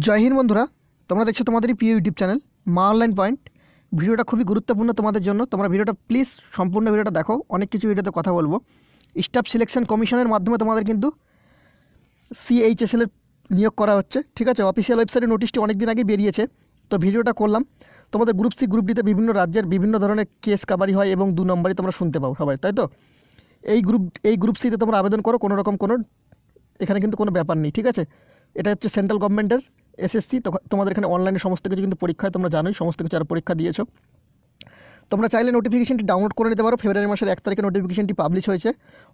জয় হিন্দ বন্ধুরা, তোমরা দেখছো তোমাদেরই প্রিয় ইউটিউব চ্যানেল মা অনলাইন পয়েন্ট। ভিডিওটা খুবই গুরুত্বপূর্ণ তোমাদের জন্য। তোমরা ভিডিওটা প্লিজ সম্পূর্ণ ভিডিওটা দেখো। অনেক কিছু ভিডিওতে কথা বলবো। স্টাফ সিলেকশন কমিশনের মাধ্যমে তোমাদের কিন্তু CHSL এর নিয়োগ করা হচ্ছে, ঠিক আছে। অফিসিয়াল ওয়েবসাইটে নোটিশটি অনেক দিন আগে বেরিয়েছে, তো ভিডিওটা করলাম। তোমাদের গ্রুপ সি গ্রুপ ডিতে বিভিন্ন রাজ্যের বিভিন্ন ধরনের কেস কাবারি হয় এবং 2 নম্বরই তোমরা শুনতে পাও সবাই, তাই তো। এই গ্রুপ সিতে তোমরা আবেদন করো, কোনো রকম কোনো এখানে কিন্তু কোনো ব্যাপার নেই, ঠিক আছে। এটা হচ্ছে সেন্ট্রাল গভর্নমেন্টের SSC। তোমাদের এখানে অনলাইনে সমস্ত কিছু কিন্তু পরীক্ষায় তোমরা জানোই, সমস্ত কিছু আর পরীক্ষা দিয়েছো। তোমরা চাইলে নোটিফিকেশনটি ডাউনলোড করে নিতে পারো। ফেব্রুয়ারি মাসের 1 তারিখে নোটিফিকেশনটি পাবলিশ হয়েছে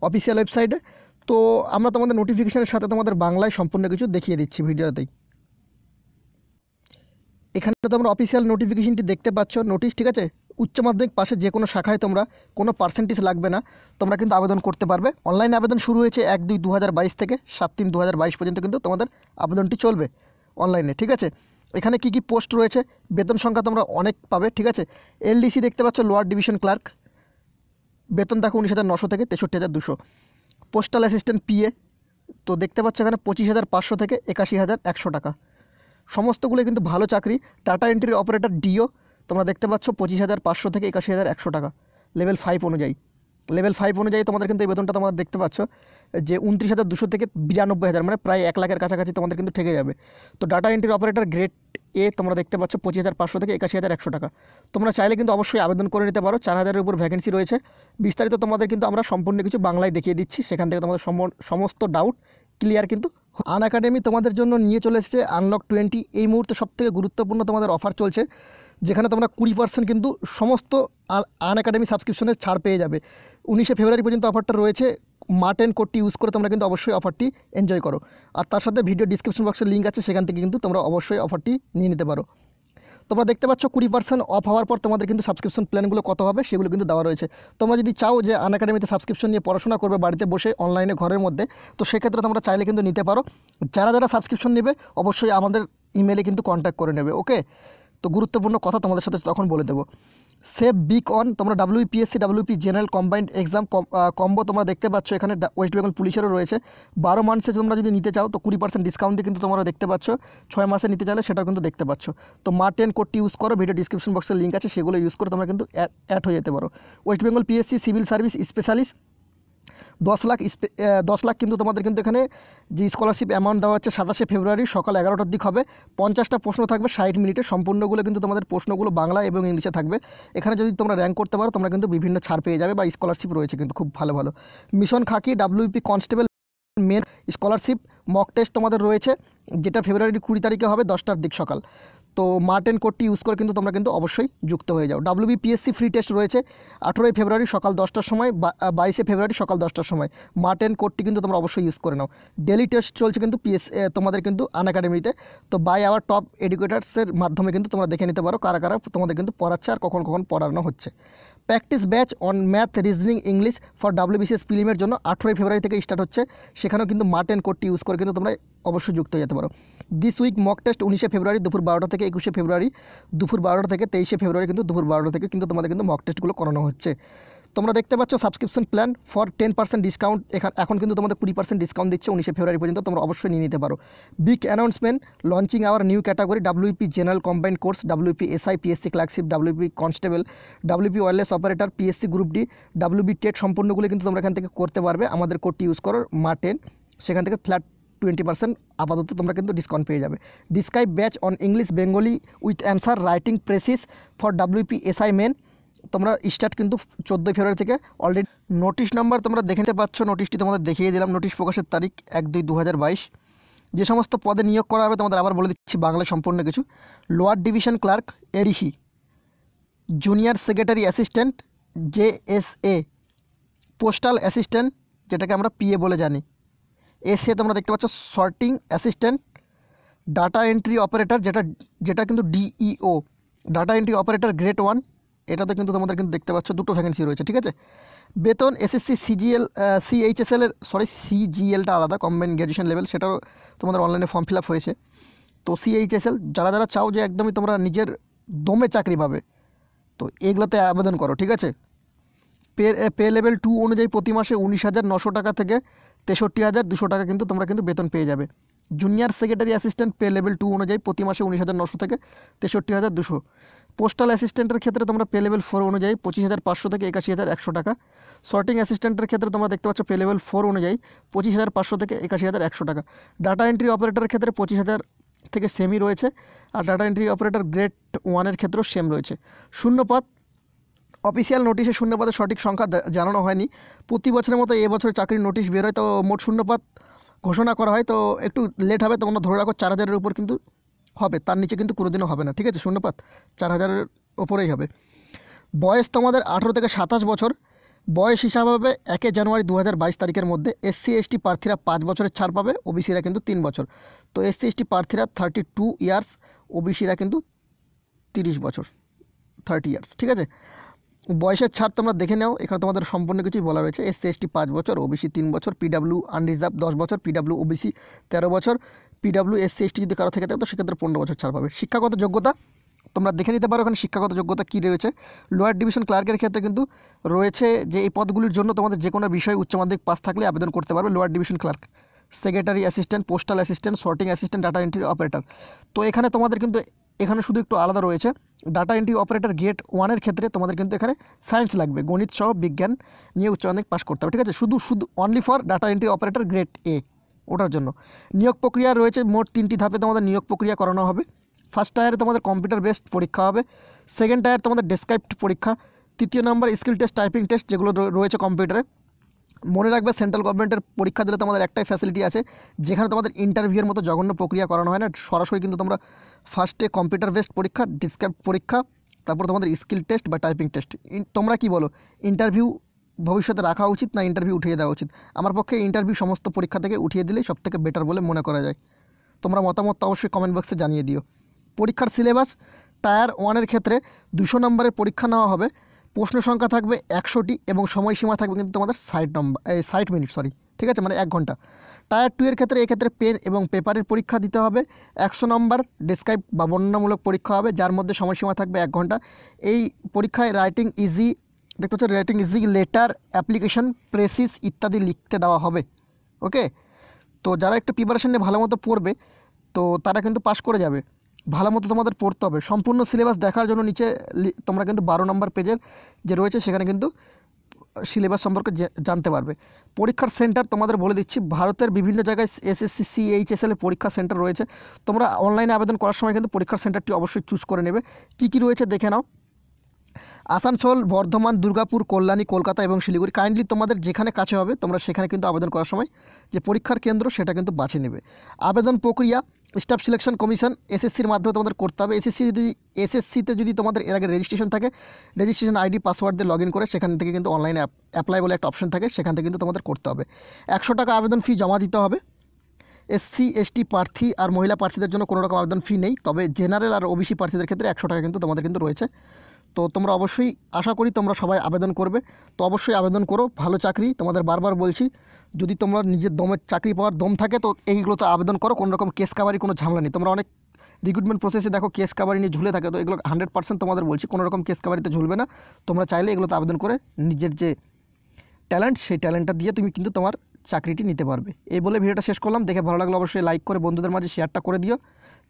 অফিসিয়াল ওয়েবসাইটে। তো আমরা তোমাদের নোটিফিকেশনের সাথে তোমাদের বাংলায় সম্পূর্ণ কিছু দেখিয়ে দিচ্ছি ভিডিওতেই। এখানে তোমরা অফিসিয়াল নোটিফিকেশনটি দেখতে পাচ্ছ, নোটিশ, ঠিক আছে। উচ্চ মাধ্যমিক পাশে যে কোনো শাখায় তোমরা কোনো পার্সেন্টেজ লাগবে না, তোমরা কিন্তু আবেদন করতে পারবে। অনলাইনে আবেদন শুরু হয়েছে 1-2-2022 থেকে 7-3-2022 পর্যন্ত কিন্তু তোমাদের আবেদনটি চলবে অনলাইনে, ঠিক আছে। এখানে কি কি পোস্ট রয়েছে, বেতন সংখ্যা তোমরা অনেক পাবে, ঠিক আছে। LDC দেখতে পাচ্ছ, লোয়ার ডিভিশন ক্লার্ক, বেতন দেখো 19,900 থেকে 63,200। পোস্টাল অ্যাসিস্ট্যান্ট PA তো দেখতে পাচ্ছ এখানে 25,500 থেকে 81,100 টাকা। সমস্তগুলো কিন্তু ভালো চাকরি। ডাটা এন্ট্রি অপারেটর DO তোমরা দেখতে পাচ্ছ 25,500 থেকে 81,100 টাকা লেভেল 5 অনুযায়ী। লেভেল 5 অনুযায়ী তোমাদের কিন্তু এই বেতনটা তোমরা দেখতে পাচ্ছ যে 29,200 থেকে 92,000, মানে প্রায় 1 লাখের কাছাকাছি তোমাদের কিন্তু ঠেকে যাবে। তো data entry operator grade A তোমরা দেখতে পাচ্ছ 25,500 থেকে 81,100 টাকা। তোমরা চাইলে কিন্তু অবশ্যই আবেদন করে নিতে পারো। 4,000-এর উপর ভ্যাকেন্সি রয়েছে। বিস্তারিত তোমাদের কিন্তু আমরা সম্পূর্ণ কিছু বাংলায় দেখিয়ে দিচ্ছি, সেখান থেকে তোমাদের সমস্ত ডাউট ক্লিয়ার কিন্তু। আনএকাডেমি তোমাদের জন্য নিয়ে চলে এসেছে আনলক 20। এই মুহূর্তে সবথেকে গুরুত্বপূর্ণ তোমাদের অফার চলছে, যেখানে তোমরা 20% কিন্তু সমস্ত আনএকাডেমি সাবস্ক্রিপশনের ছাড় পেয়ে যাবে। 19শে ফেব্রুয়ারি পর্যন্ত অফারটা রয়েছে। মা10 কোডটি ইউজ করে তোমরা কিন্তু অবশ্যই অফারটি এনজয় করো। আর তার সাথে ভিডিও ডিসক্রিপশন বক্সে লিঙ্ক আছে, সেখান থেকে কিন্তু তোমরা অবশ্যই অফারটি নিয়ে নিতে পারো। তোমরা দেখতে পাচ্ছ 20% অফ হওয়ার পর তোমাদের কিন্তু সাবস্ক্রিপশন প্ল্যানগুলো কত হবে সেগুলো কিন্তু দেওয়া রয়েছে। তোমরা যদি চাও যে আনএকাডেমিতে সাবস্ক্রিপশন নিয়ে পড়াশোনা করবে বাড়িতে বসে অনলাইনে ঘরের মধ্যে, তো সেক্ষেত্রে তোমরা চাইলে কিন্তু নিতে পারো। যারা যারা সাবস্ক্রিপশন নেবে অবশ্যই আমাদের ইমেলে কিন্তু কন্ট্যাক্ট করে নেবে, ওকে। তো গুরুত্বপূর্ণ কথা তোমাদের সাথে তখন বলে দেবো। সেভ বিগ অন তোমরা WPSC WP general combined exam combo তোমরা দেখতে পাচ্ছ এখানে ওয়েস্ট বেঙ্গল পুলিশেরও রয়েছে। 12 মান্থসে তোমরা যদি নিতে চাও তো 20% ডিসকাউন্ট দিয়ে কিন্তু তোমরা দেখতে পাচ্ছ। 6 মাসে নিতে চাইলে সেটাও কিন্তু দেখতে পাচ্ছ। তো মা10 কোডটি ইউজ করো, ভিডিও ডিসক্রিপশন বক্সের লিঙ্ক আছে, সেগুলো ইউজ করে তোমরা কিন্তু অ্যাড হয়ে যেতে পারো। West Bengal PSC civil service specialist 10 lakh কিন্তু তোমাদের কিন্তু এখানে যে স্কলারশিপ অ্যামাউন্ট দেওয়া হচ্ছে 27শে ফেব্রুয়ারি সকাল 11টার দিক হবে। 50টা প্রশ্ন থাকবে 60 মিনিটে, সম্পূর্ণগুলো কিন্তু তোমাদের প্রশ্নগুলো বাংলা এবং ইংলিশে থাকবে। এখানে যদি তোমরা র্যাঙ্ক করতে পারো তোমরা কিন্তু বিভিন্ন ছাড় পেয়ে যাবে বা স্কলারশিপ রয়েছে কিন্তু খুব ভালো ভালো। Mission khaki WP constable main scholarship mock test তোমাদের রয়েছে, যেটা ফেব্রুয়ারি 20 তারিখে হবে 10টার দিক সকাল। তো মা10 কোডটি ইউজ করে কিন্তু তোমরা কিন্তু অবশ্যই যুক্ত হয়ে যাও। WBPSC ফ্রি টেস্ট রয়েছে 18 ফেব্রুয়ারি সকাল 10টার সময়, 22 ফেব্রুয়ারি সকাল 10টার সময়। মা10 কোডটি কিন্তু তোমরা অবশ্যই ইউজ করে নাও। ডেলি টেস্ট চলছে কিন্তু তোমাদের কিন্তু আনএকাডেমিতে। তো বাই আওয়ার টপ এডুকেটার্সের মাধ্যমে কিন্তু তোমরা দেখে নিতে পারো কারা কারা তোমাদের কিন্তু পড়াচ্ছে আর কখন কখন পড়ানো হচ্ছে। Practice batch on math reasoning English for WBCS প্রিলিমের জন্য 18 ফেব্রুয়ারি থেকে স্টার্ট হচ্ছে। সেখানেও কিন্তু মা10 কোডটি ইউজ করে কিন্তু তোমরা অবশ্যই যুক্ত হয়ে যেতে পারো। দিস উইক মক টেস্ট 19শে ফেব্রুয়ারি দুপুর 12টা থেকে 21শে ফেব্রুয়ারি দুপুর 12টা থেকে 23শে ফেব্রুয়ারি কিন্তু দুপুর 12টা থেকে কিন্তু তোমাদের কিন্তু মক টেস্টগুলো করানো হচ্ছে। তোমরা দেখতে পাচ্ছ সাবস্ক্রিপশন প্ল্যান ফর 10% ডিসকাউন্ট এখন কিন্তু তোমাদের 20% ডিসকাউন্ট দিচ্ছে 19শে ফেব্রুয়ারি পর্যন্ত, তোমরা অবশ্যই নিয়ে নিতে পারো। Big announcement launching our new category WP general combined course, WP SI PSC clerkship, WP constable, WP wireless operator, PSC group D, WP TET সম্পূর্ণগুলো কিন্তু তোমরা এখান থেকে করতে পারবে। আমাদের কোডটি ইউজ করো মা10, সেখান থেকে ফ্ল্যাট 20% আপাতত তোমরা কিন্তু ডিসকাউন্ট পেয়ে যাবে। Describe batch on English Bengali with answer writing precis for WP SI main তোমরা স্টার্ট কিন্তু 14 ফেব্রুয়ারি থেকে অলরেডি। নোটিশ নাম্বার তোমরা দেখে নিতে পাচ্ছ, নোটিশটি তোমাদের দেখিয়ে দিলাম। নোটিশ প্রকাশের তারিখ 1-2-2022। যে সমস্ত পদে নিয়োগ করা হবে তোমাদের আবার বলে দিচ্ছি বাংলায় সম্পূর্ণ কিছু। Lower division clerk ADC, junior secretary assistant JSA, postal assistant যেটাকে আমরা PA বলে জানি SA তোমরা দেখতে পাচ্ছ, sorting assistant, data entry operator যেটা কিন্তু DEO, data entry operator grade 1, এটাতে কিন্তু তোমাদের কিন্তু দেখতে পাচ্ছ 2টো ভ্যাকেন্সি রয়েছে, ঠিক আছে। বেতন SSC CHSL এর CGLটা আলাদা, কম্বাইন্ড গ্র্যাজুয়েশন লেভেল, সেটাও তোমাদের অনলাইনে ফর্ম ফিল আপ হয়েছে। তো CHSL যারা যারা চাও যে একদমই তোমরা নিজের দমে চাকরি পাবে তো এগুলোতে আবেদন করো, ঠিক আছে। পে লেভেল 2 অনুযায়ী প্রতি মাসে 19,900 টাকা থেকে 63,200 টাকা কিন্তু তোমরা কিন্তু বেতন পেয়ে যাবে। Junior secretary assistant pay level 2 অনুযায়ী প্রতি মাসে 19,900 থেকে 63,200। পোস্টাল অ্যাসিস্ট্যান্টের ক্ষেত্রে তোমরা পে লেভেল 4 অনুযায়ী 25,500 থেকে 81,100 টাকা। সর্টিং অ্যাসিস্ট্যান্টের ক্ষেত্রে তোমরা দেখতে পাচ্ছ পে লেভেল 4 অনুযায়ী 25,500 থেকে 81,100 টাকা। ডাটা এন্ট্রি অপারেটরের ক্ষেত্রে 25,000 থেকে সেমই রয়েছে, আর ডাটা এন্ট্রি অপারেটর গ্রেড 1-এর ক্ষেত্রেও সেম রয়েছে। শূন্যপদ, অফিসিয়াল নোটিশে শূন্যপদের সঠিক সংখ্যা জানানো হয়নি। প্রতি বছরের মতো এবছর চাকরির নোটিশ বের হয়, তো মোট শূন্যপদ ঘোষণা করা হয়, তো একটু লেট হবে। তোমরা ধরে রাখো 4,000-এর উপর কিন্তু হবে, তার নিচে কিন্তু কোনোদিনও হবে না, ঠিক আছে? শূন্যপদ 4,000-এর ওপরেই হবে। বয়স তোমাদের 18 থেকে 27 বছর। বয়স হিসাব হবে 1 জানুয়ারি 2022 তারিখের মধ্যে। SC ST প্রার্থীরা 5 বছরের ছাড় পাবে, ওবিসিরা কিন্তু 3 বছর। তো SC ST প্রার্থীরা 32 ইয়ার্স, ওবিসিরা কিন্তু 30 বছর, 30 ইয়ার্স, ঠিক আছে? বয়সের ছাড় তোমরা দেখে নাও, এখানে তোমাদের সম্পূর্ণ কিছুই বলা রয়েছে। SC ST 5 বছর, ওবিসি 3 বছর, PW আনরিজার্ভ 10 বছর, PW OBC 13 বছর, PW SC ST যদি কারো থেকে থাকে তো সেক্ষেত্রে 15 বছর ছাড় পাবে। শিক্ষাগত যোগ্যতা তোমরা দেখে নিতে পারো এখানে শিক্ষাগত যোগ্যতা কী রয়েছে। লোয়ার ডিভিশন ক্লার্কের ক্ষেত্রে কিন্তু রয়েছে যে এই পদগুলির জন্য তোমাদের যে কোনো বিষয়ে উচ্চ মাধ্যমিক পাস থাকলে আবেদন করতে পারবে। Lower division clerk, secretary assistant, postal assistant, sorting assistant, data entry operator. তো এখানে তোমাদের কিন্তু এখানে শুধু একটু আলাদা রয়েছে। ডাটা এন্ট্রি অপারেটর গ্রেড 1-এর ক্ষেত্রে তোমাদের কিন্তু এখানে সায়েন্স লাগবে, গণিত সহ বিজ্ঞান নিয়ে উচ্চ মাধ্যমিক পাস করতে হবে, ঠিক আছে? শুধু only for data entry operator grade A, ওটার জন্য। নিয়োগ প্রক্রিয়া রয়েছে মোট 3টি ধাপে তোমাদের নিয়োগ প্রক্রিয়া করানো হবে। ফার্স্ট টায়ারে তোমাদের কম্পিউটার বেসড পরীক্ষা হবে। সেকেন্ড টায়ার তোমাদের ডেসক্রাইবড পরীক্ষা। তৃতীয় নম্বর স্কিল টেস্ট, টাইপিং টেস্ট, যেগুলো রয়েছে কম্পিউটারে। মনে রাখবে সেন্ট্রাল গভর্নমেন্টের পরীক্ষা দিলে তোমাদের একটাই ফ্যাসিলিটি আছে, যেখানে তোমাদের ইন্টারভিউয়ের মতো জঘন্য প্রক্রিয়া করানো হয় না, সরাসরি কিন্তু তোমরা ফার্স্টে কম্পিউটার বেসড পরীক্ষা, ডেসক্রাইবড পরীক্ষা, তারপর তোমাদের স্কিল টেস্ট বা টাইপিং টেস্ট। তোমরা কি বলো, ইন্টারভিউ ভবিষ্যতে রাখা উচিত না ইন্টারভিউ উঠিয়ে দেওয়া উচিত? আমার পক্ষে ইন্টারভিউ সমস্ত পরীক্ষা থেকে উঠিয়ে দিলেই সবথেকে বেটার বলে মনে করা যায়। তোমরা মতামত অবশ্যই কমেন্ট বক্সে জানিয়ে দিও। পরীক্ষার সিলেবাস, টায়ার 1-এর ক্ষেত্রে 200 নম্বরের পরীক্ষা নেওয়া হবে। প্রশ্ন সংখ্যা থাকবে 100টি এবং সময়সীমা থাকবে কিন্তু তোমাদের 60 মিনিট, ঠিক আছে, মানে 1 ঘন্টা। টায়ার 2-এর ক্ষেত্রে এক্ষেত্রে পেন এবং পেপারের পরীক্ষা দিতে হবে। 100 নম্বর ডেসক্রাইব বা বর্ণনামূলক পরীক্ষা হবে, যার মধ্যে সময়সীমা থাকবে 1 ঘন্টা। এই পরীক্ষায় রাইটিং ইজি, দেখতে হচ্ছে writing easy, letter, application, precis ইত্যাদি লিখতে দেওয়া হবে। ওকে, তো যারা একটু প্রিপারেশন নিয়ে ভালো মতো পড়বে তো তারা কিন্তু পাস করে যাবে। ভালো মতো তোমাদের পড়তে হবে। সম্পূর্ণ সিলেবাস দেখার জন্য নিচে তোমরা কিন্তু 12 নম্বর পেজের যে রয়েছে সেখানে কিন্তু সিলেবাস সম্পর্কে জানতে পারবে। পরীক্ষার সেন্টার তোমাদের বলে দিচ্ছি, ভারতের বিভিন্ন জায়গায় SSC CHSL এর পরীক্ষা সেন্টার রয়েছে। তোমরা অনলাইনে আবেদন করার সময় কিন্তু পরীক্ষার সেন্টারটি অবশ্যই চুজ করে নেবে। কী কী রয়েছে দেখে নাও। আসানসোল, বর্ধমান, দুর্গাপুর, কল্যাণী, কলকাতা এবং শিলিগুড়ি। কাইন্ডলি তোমাদের যেখানে কাছে হবে তোমরা সেখানে কিন্তু আবেদন করার সময় যে পরীক্ষার কেন্দ্র সেটা কিন্তু বাছে নেবে। আবেদন প্রক্রিয়া, স্টাফ সিলেকশন কমিশন SSCর মাধ্যমে তোমাদের করতে হবে। SSCতে যদি তোমাদের এর আগে রেজিস্ট্রেশন থাকে, রেজিস্ট্রেশন ID পাসওয়ার্ড দিয়ে লগ ইন করে সেখান থেকে কিন্তু অনলাইনে অ্যাপ্লাই বলে একটা অপশন থাকে, সেখান থেকে কিন্তু তোমাদের করতে হবে। 100 টাকা আবেদন ফি জমা দিতে হবে। SC ST প্রার্থী আর মহিলা প্রার্থীদের জন্য কোনো রকম আবেদন ফি নেই, তবে জেনারেল আর OBC প্রার্থীদের ক্ষেত্রে 100 টাকা কিন্তু তোমাদের কিন্তু রয়েছে। তো তোমরা অবশ্যই আশা করি তোমরা সবাই আবেদন করবে। তো অবশ্যই আবেদন করো, ভালো চাকরি। তোমাদের বারবার বলছি, যদি তোমরা নিজের দমের চাকরি পাওয়ার দম থাকে তো এইগুলোতে আবেদন করো। কোনো রকম কেস কাবারি কোনো ঝামেলা নেই। তোমরা অনেক রিক্রুটমেন্ট প্রসেসে দেখো কেস কাবারি নিয়ে ঝুলে থাকে, তো এগুলো 100% তোমাদের বলছি কোনো রকম কেস কাবারিতে ঝুলবে না। তোমরা চাইলে এগুলোতে আবেদন করে নিজের যে ট্যালেন্ট সেই ট্যালেন্টটা দিয়ে তুমি কিন্তু তোমার চাকরিটি নিতে পারবে। এই বলে ভিডিওটা শেষ করলাম। দেখে ভালো লাগলে অবশ্যই লাইক করে বন্ধুদের মাঝে শেয়ারটা করে দিও।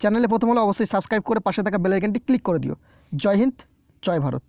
চ্যানেলে প্রথম হলে অবশ্যই সাবস্ক্রাইব করে পাশে থাকা বেল আইকনটি ক্লিক করে দিও। জয় হিন্দ, জয় ভারত।